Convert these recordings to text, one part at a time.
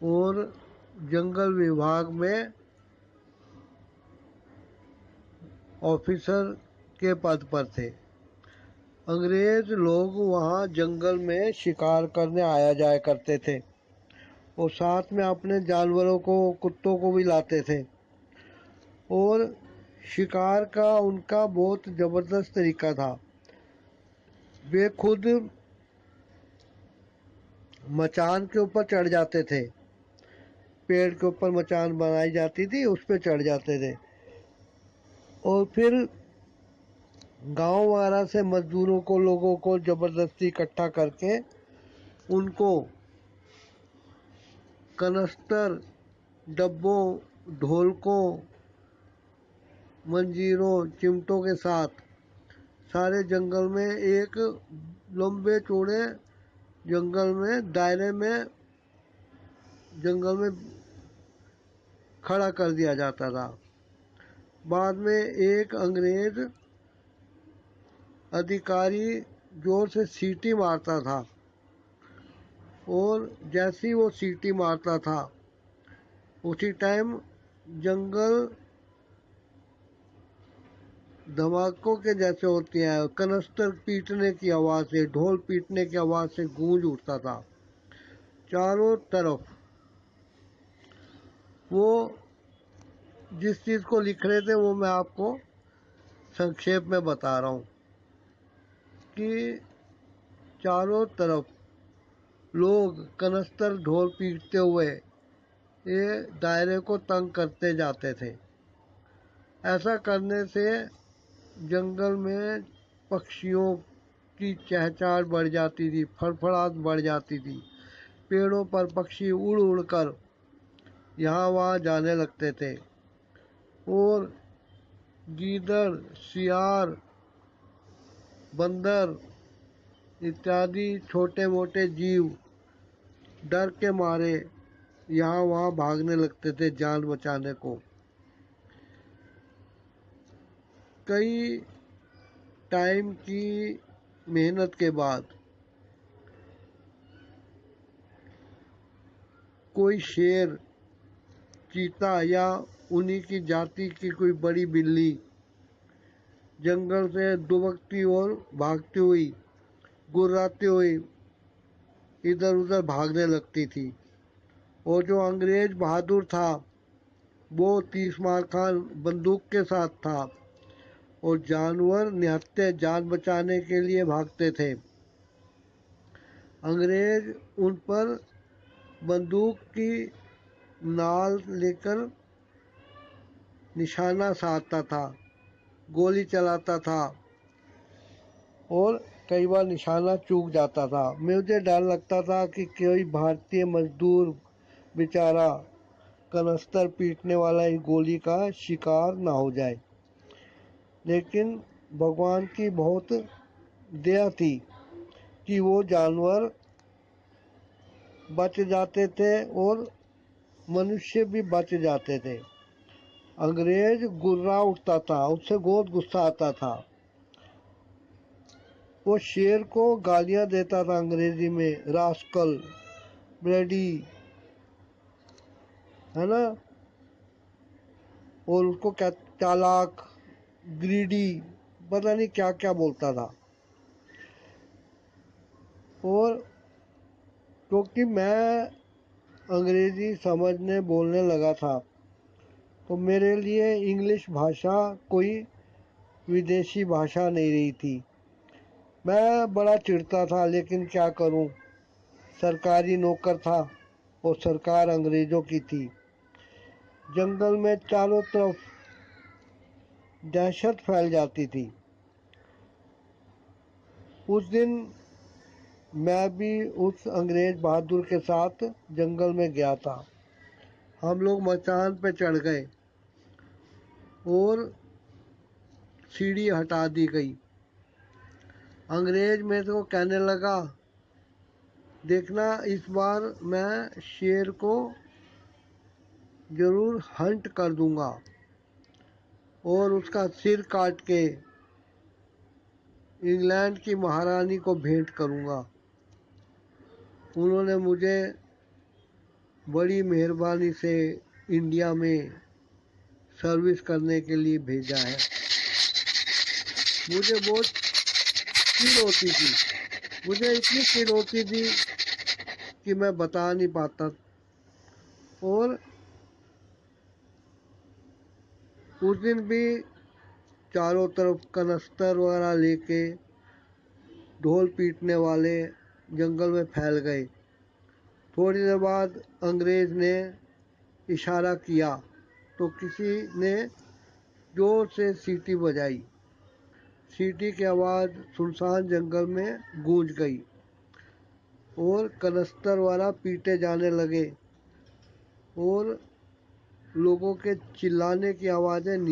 और जंगल विभाग में ऑफिसर के पद पर थे। अंग्रेज लोग वहाँ जंगल में शिकार करने आया जाया करते थे और साथ में अपने जानवरों को, कुत्तों को भी लाते थे। और शिकार का उनका बहुत ज़बरदस्त तरीका था। वे खुद मचान के ऊपर चढ़ जाते थे, पेड़ के ऊपर मचान बनाई जाती थी, उस पर चढ़ जाते थे और फिर गांव वगैरह से मजदूरों को, लोगों को ज़बरदस्ती इकट्ठा करके उनको कनस्तर, डब्बों, ढोलकों, मंजीरों, चिमटों के साथ सारे जंगल में, एक लंबे चौड़े जंगल में, दायरे में, जंगल में खड़ा कर दिया जाता था। बाद में एक अंग्रेज अधिकारी जोर से सीटी मारता था और जैसे ही वो सीटी मारता था उसी टाइम जंगल धमाकों के जैसे होती है, कनस्तर पीटने की आवाज़ से, ढोल पीटने की आवाज़ से गूंज उठता था चारों तरफ। वो जिस चीज़ को लिख रहे थे वो मैं आपको संक्षेप में बता रहा हूँ कि चारों तरफ लोग कनस्तर, ढोल पीटते हुए ये दायरे को तंग करते जाते थे। ऐसा करने से जंगल में पक्षियों की चहचहाट बढ़ जाती थी, फड़फड़ाहट बढ़ जाती थी। पेड़ों पर पक्षी उड़ उड़ कर यहाँ वहाँ जाने लगते थे और गीदड़, सियार, बंदर इत्यादि छोटे मोटे जीव डर के मारे यहाँ वहाँ भागने लगते थे जान बचाने को। कई टाइम की मेहनत के बाद कोई शेर, चीता या उन्हीं की जाति की कोई बड़ी बिल्ली जंगल से दुबकती और भागती हुई, गुर्राती हुई इधर उधर भागने लगती थी। और जो अंग्रेज बहादुर था वो 30 मार खान बंदूक के साथ था और जानवर निहत्थे जान बचाने के लिए भागते थे। अंग्रेज उन पर बंदूक की नाल लेकर निशाना साधता था, गोली चलाता था और कई बार निशाना चूक जाता था। मुझे डर लगता था कि कोई भारतीय मजदूर बेचारा कनस्तर पीटने वाला इस गोली का शिकार ना हो जाए। लेकिन भगवान की बहुत दया थी कि वो जानवर बच जाते थे और मनुष्य भी बच जाते थे। अंग्रेज गुर्रा उठता था, उससे बहुत गुस्सा आता था। वो शेर को गालियां देता था अंग्रेजी में, रास्कल, ब्लडी, है ना, और उसको क्या चालाक, ग्रीडी, पता नहीं क्या क्या बोलता था। और क्योंकि मैं अंग्रेजी समझने बोलने लगा था तो मेरे लिए इंग्लिश भाषा कोई विदेशी भाषा नहीं रही थी। मैं बड़ा चिढ़ता था, लेकिन क्या करूं, सरकारी नौकर था और सरकार अंग्रेज़ों की थी। जंगल में चारों तरफ दहशत फैल जाती थी। उस दिन मैं भी उस अंग्रेज बहादुर के साथ जंगल में गया था। हम लोग मचान पे चढ़ गए और सीढ़ी हटा दी गई। अंग्रेज मेरे को कहने लगा, देखना इस बार मैं शेर को ज़रूर हंट कर दूंगा और उसका सिर काट के इंग्लैंड की महारानी को भेंट करूंगा। उन्होंने मुझे बड़ी मेहरबानी से इंडिया में सर्विस करने के लिए भेजा है। मुझे बहुत चिढ़ होती थी, मुझे इतनी चिढ़ होती थी कि मैं बता नहीं पाता। और उस दिन भी चारों तरफ कनस्तर वगैरह लेके ढोल पीटने वाले जंगल में फैल गए। थोड़ी देर बाद अंग्रेज ने इशारा किया तो किसी ने जोर से सीटी बजाई। सीटी की आवाज़ सुनसान जंगल में गूंज गई और कनस्तर वाला पीटे जाने लगे और लोगों के चिल्लाने की आवाज़ें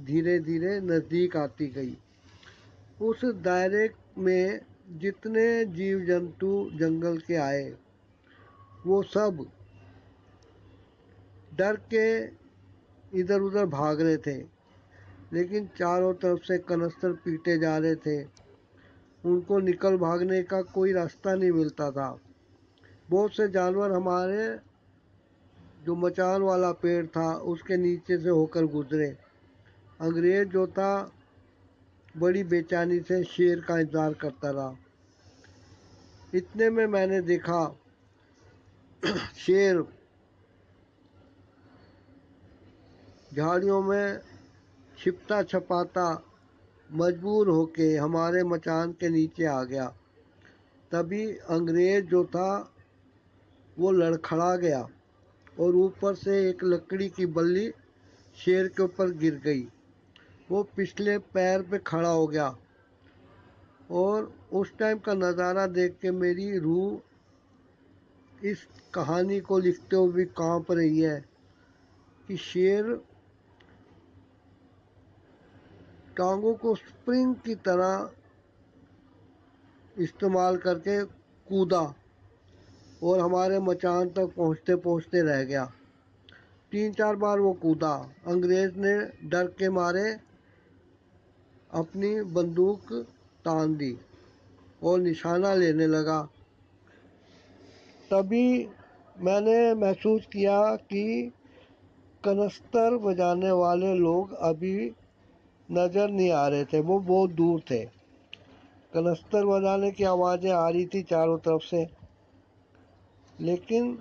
धीरे धीरे नज़दीक आती गई। उस दायरे में जितने जीव जंतु जंगल के आए वो सब डर के इधर उधर भाग रहे थे, लेकिन चारों तरफ से कनस्तर पीटे जा रहे थे। उनको निकल भागने का कोई रास्ता नहीं मिलता था। बहुत से जानवर हमारे जो मचान वाला पेड़ था उसके नीचे से होकर गुजरे। अंग्रेज जो था बड़ी बेचैनी से शेर का इंतज़ार करता रहा। इतने में मैंने देखा शेर झाड़ियों में छिपता छपाता मजबूर होके हमारे मचान के नीचे आ गया। तभी अंग्रेज जो था वो लड़खड़ा गया और ऊपर से एक लकड़ी की बल्ली शेर के ऊपर गिर गई। वो पिछले पैर पे खड़ा हो गया और उस टाइम का नज़ारा देख के मेरी रूह इस कहानी को लिखते हुए भी कांप रही है कि शेर टांगों को स्प्रिंग की तरह इस्तेमाल करके कूदा और हमारे मचान तक पहुंचते पहुंचते रह गया। 3-4 बार वो कूदा। अंग्रेज ने डर के मारे अपनी बंदूक तान दी और निशाना लेने लगा। तभी मैंने महसूस किया कि कनस्तर बजाने वाले लोग अभी नज़र नहीं आ रहे थे, वो बहुत दूर थे। कनस्तर बजाने की आवाज़ें आ रही थी चारों तरफ से, लेकिन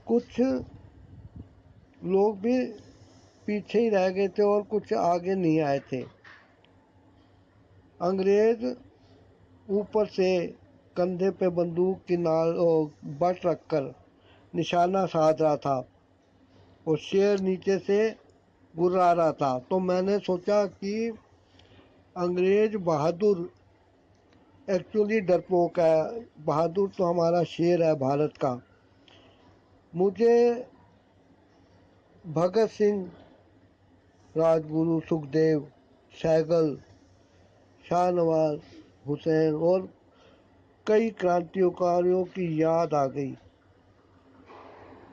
कुछ लोग भी पीछे ही रह गए थे और कुछ आगे नहीं आए थे। अंग्रेज ऊपर से कंधे पे बंदूक की बट रखकर निशाना साध रहा था और शेर नीचे से गुर्रा रहा था। तो मैंने सोचा कि अंग्रेज बहादुर एक्चुअली डरपोक है, बहादुर तो हमारा शेर है भारत का। मुझे भगत सिंह, राजगुरु, सुखदेव, सहगल, शाहनवाज हुसैन और कई क्रांतिकारियों की याद आ गई।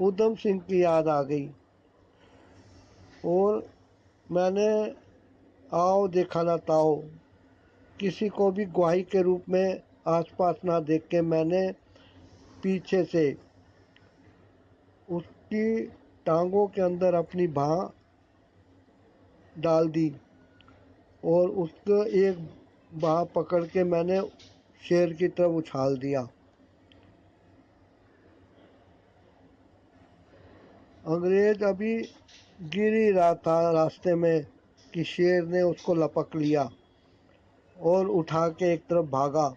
उधम सिंह की याद आ गई और मैंने आओ देखा ना ताओ, किसी को भी गवाही के रूप में आसपास ना देख के मैंने पीछे से उसकी टांगों के अंदर अपनी बाँह डाल दी और उसको एक बाँह पकड़ के मैंने शेर की तरफ उछाल दिया। अंग्रेज अभी गिर ही रहा था रास्ते में कि शेर ने उसको लपक लिया और उठा के एक तरफ भागा।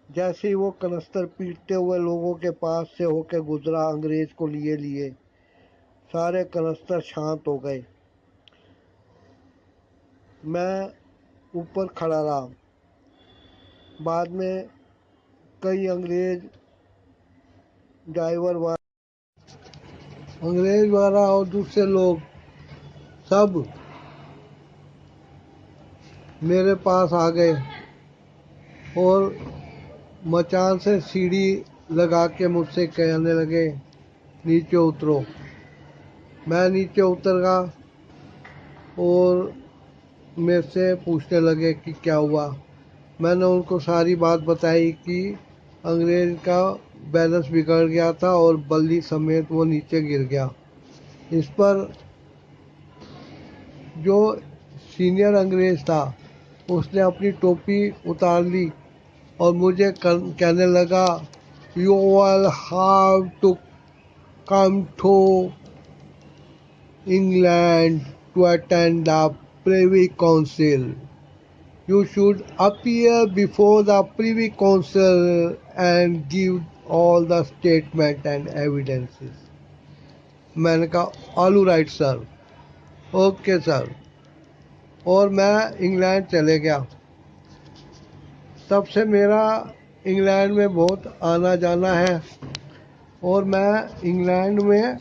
जैसे ही वो कनस्तर पीटते हुए लोगों के पास से होकर गुजरा अंग्रेज को लिए लिए, सारे कनस्तर शांत हो गए। मैं ऊपर खड़ा रहा। बाद में कई अंग्रेज वाला और दूसरे लोग सब मेरे पास आ गए और मचान से सीढ़ी लगा के मुझसे कहने लगे नीचे उतरो। मैं नीचे उतर गया और मेरे से पूछने लगे कि क्या हुआ। मैंने उनको सारी बात बताई कि अंग्रेज का बैलेंस बिगड़ गया था और बल्ली समेत वो नीचे गिर गया। इस पर जो सीनियर अंग्रेज था उसने अपनी टोपी उतार ली और मुझे कहने लगा, you will have to come to England to attend the Privy Council. You should appear before the Privy Council and give all the statement and evidences. मैंने कहा all right sir, okay sir, और मैं England चले गया। तब से मेरा England में बहुत आना जाना है और मैं इंग्लैंड में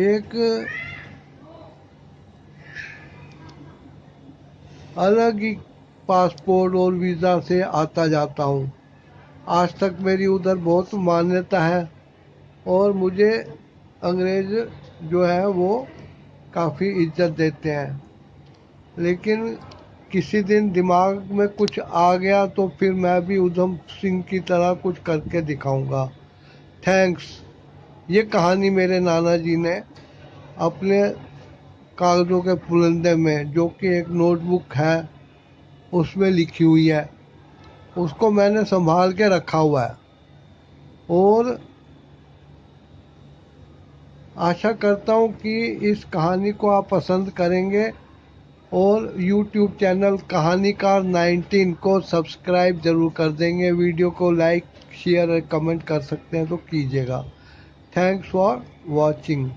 एक अलग ही पासपोर्ट और वीज़ा से आता जाता हूँ। आज तक मेरी उधर बहुत मान्यता है और मुझे अंग्रेज जो है वो काफ़ी इज्जत देते हैं। लेकिन किसी दिन दिमाग में कुछ आ गया तो फिर मैं भी उधम सिंह की तरह कुछ करके दिखाऊंगा। थैंक्स। ये कहानी मेरे नाना जी ने अपने कागज़ों के पुलंदे में, जो कि एक नोटबुक है, उसमें लिखी हुई है। उसको मैंने संभाल के रखा हुआ है और आशा करता हूँ कि इस कहानी को आप पसंद करेंगे और YouTube चैनल कहानीकार 19 को सब्सक्राइब ज़रूर कर देंगे। वीडियो को लाइक शेयर और कमेंट कर सकते हैं तो कीजिएगा। Thanks for watching.